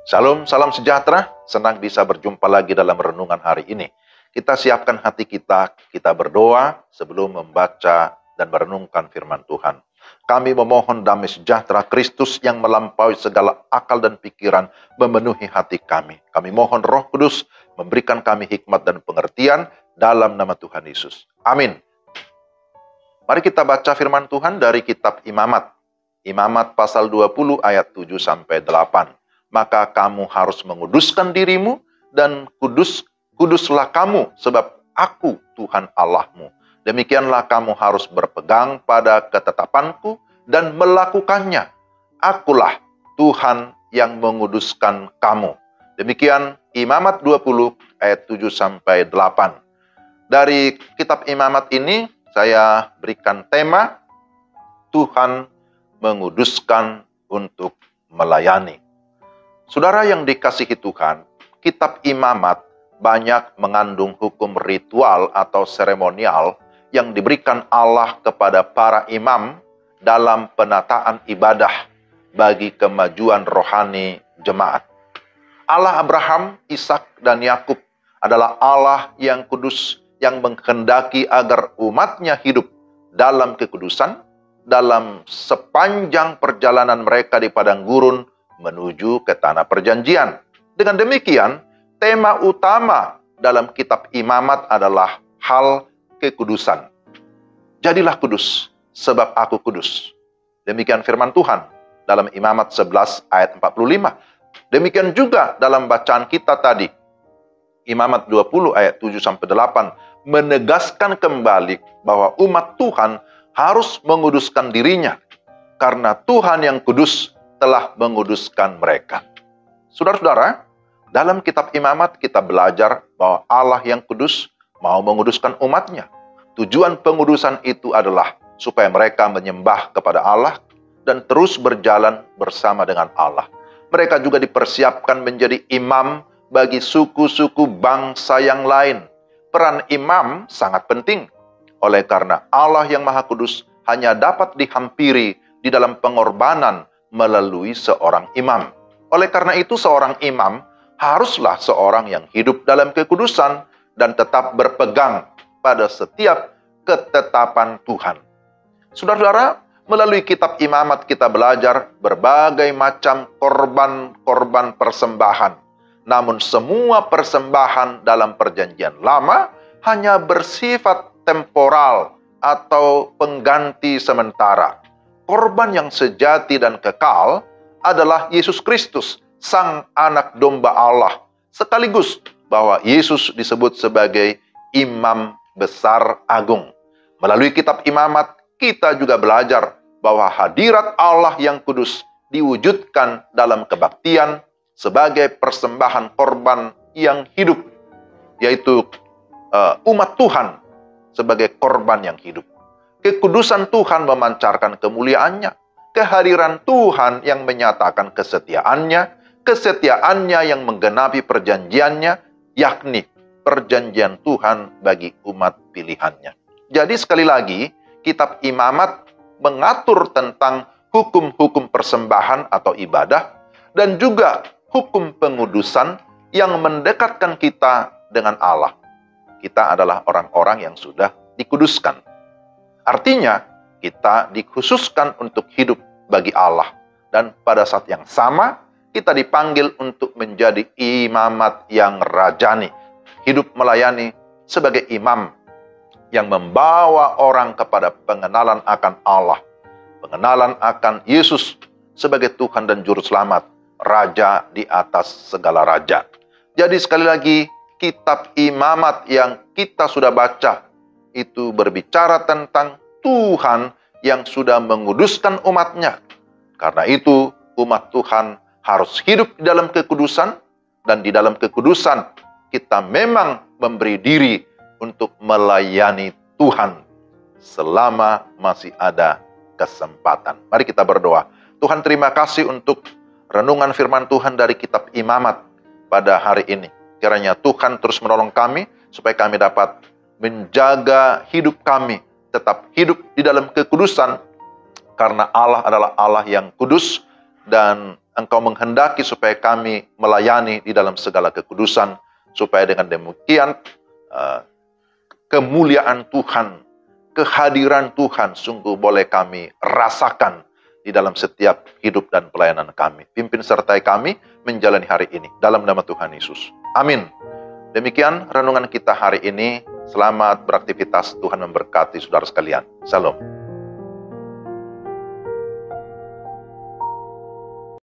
Shalom, salam sejahtera. Senang bisa berjumpa lagi dalam renungan hari ini. Kita siapkan hati kita berdoa sebelum membaca dan merenungkan firman Tuhan. Kami memohon damai sejahtera Kristus yang melampaui segala akal dan pikiran memenuhi hati kami. Kami mohon Roh Kudus memberikan kami hikmat dan pengertian dalam nama Tuhan Yesus. Amin. Mari kita baca firman Tuhan dari kitab Imamat. Imamat pasal 20 ayat 7-8. Maka kamu harus menguduskan dirimu dan kuduslah kamu sebab aku Tuhan Allahmu. Demikianlah kamu harus berpegang pada ketetapanku dan melakukannya. Akulah Tuhan yang menguduskan kamu. Demikian Imamat 20 ayat 7-8. Dari kitab Imamat ini saya berikan tema Tuhan menguduskan untuk melayani. Saudara yang dikasihi Tuhan, kitab Imamat banyak mengandung hukum ritual atau seremonial yang diberikan Allah kepada para imam dalam penataan ibadah bagi kemajuan rohani jemaat. Allah Abraham, Ishak, dan Yakub adalah Allah yang kudus yang menghendaki agar umatnya hidup dalam kekudusan dalam sepanjang perjalanan mereka di padang gurun menuju ke tanah perjanjian. Dengan demikian, tema utama dalam kitab Imamat adalah hal kekudusan. Jadilah kudus, sebab aku kudus. Demikian firman Tuhan dalam Imamat 11 ayat 45. Demikian juga dalam bacaan kita tadi, Imamat 20 ayat 7-8, menegaskan kembali bahwa umat Tuhan harus menguduskan dirinya, karena Tuhan yang kudus telah menguduskan mereka. Saudara-saudara, dalam kitab Imamat kita belajar bahwa Allah yang kudus mau menguduskan umatnya. Tujuan pengudusan itu adalah supaya mereka menyembah kepada Allah dan terus berjalan bersama dengan Allah. Mereka juga dipersiapkan menjadi imam bagi suku-suku bangsa yang lain. Peran imam sangat penting. Oleh karena Allah yang Maha Kudus hanya dapat dihampiri di dalam pengorbanan melalui seorang imam. Oleh karena itu seorang imam haruslah seorang yang hidup dalam kekudusan dan tetap berpegang pada setiap ketetapan Tuhan. Saudara-saudara, melalui kitab Imamat kita belajar berbagai macam korban-korban persembahan. Namun semua persembahan dalam perjanjian lama hanya bersifat temporal atau pengganti sementara. Korban yang sejati dan kekal adalah Yesus Kristus, Sang Anak Domba Allah. Sekaligus bahwa Yesus disebut sebagai Imam Besar Agung. Melalui kitab Imamat, kita juga belajar bahwa hadirat Allah yang kudus diwujudkan dalam kebaktian sebagai persembahan korban yang hidup, yaitu umat Tuhan sebagai korban yang hidup. Kekudusan Tuhan memancarkan kemuliaannya. Kehadiran Tuhan yang menyatakan kesetiaannya yang menggenapi perjanjiannya, yakni perjanjian Tuhan bagi umat pilihannya. Jadi sekali lagi, kitab Imamat mengatur tentang hukum-hukum persembahan atau ibadah, dan juga hukum pengudusan yang mendekatkan kita dengan Allah. Kita adalah orang-orang yang sudah dikuduskan. Artinya, kita dikhususkan untuk hidup bagi Allah. Dan pada saat yang sama, kita dipanggil untuk menjadi imamat yang rajani. Hidup melayani sebagai imam yang membawa orang kepada pengenalan akan Allah. Pengenalan akan Yesus sebagai Tuhan dan Juru Selamat, Raja di atas segala raja. Jadi sekali lagi, kitab Imamat yang kita sudah baca itu berbicara tentang Tuhan yang sudah menguduskan umatnya. Karena itu umat Tuhan harus hidup di dalam kekudusan, dan di dalam kekudusan kita memang memberi diri untuk melayani Tuhan selama masih ada kesempatan. Mari kita berdoa. Tuhan, terima kasih untuk renungan firman Tuhan dari kitab Imamat pada hari ini. Kiranya Tuhan terus menolong kami supaya kami dapat menjaga hidup kami, tetap hidup di dalam kekudusan, karena Allah adalah Allah yang kudus dan Engkau menghendaki supaya kami melayani di dalam segala kekudusan, supaya dengan demikian kemuliaan Tuhan, kehadiran Tuhan sungguh boleh kami rasakan di dalam setiap hidup dan pelayanan kami. Pimpin sertai kami menjalani hari ini dalam nama Tuhan Yesus. Amin. Demikian renungan kita hari ini. Selamat beraktivitas. Tuhan memberkati saudara sekalian. Salam.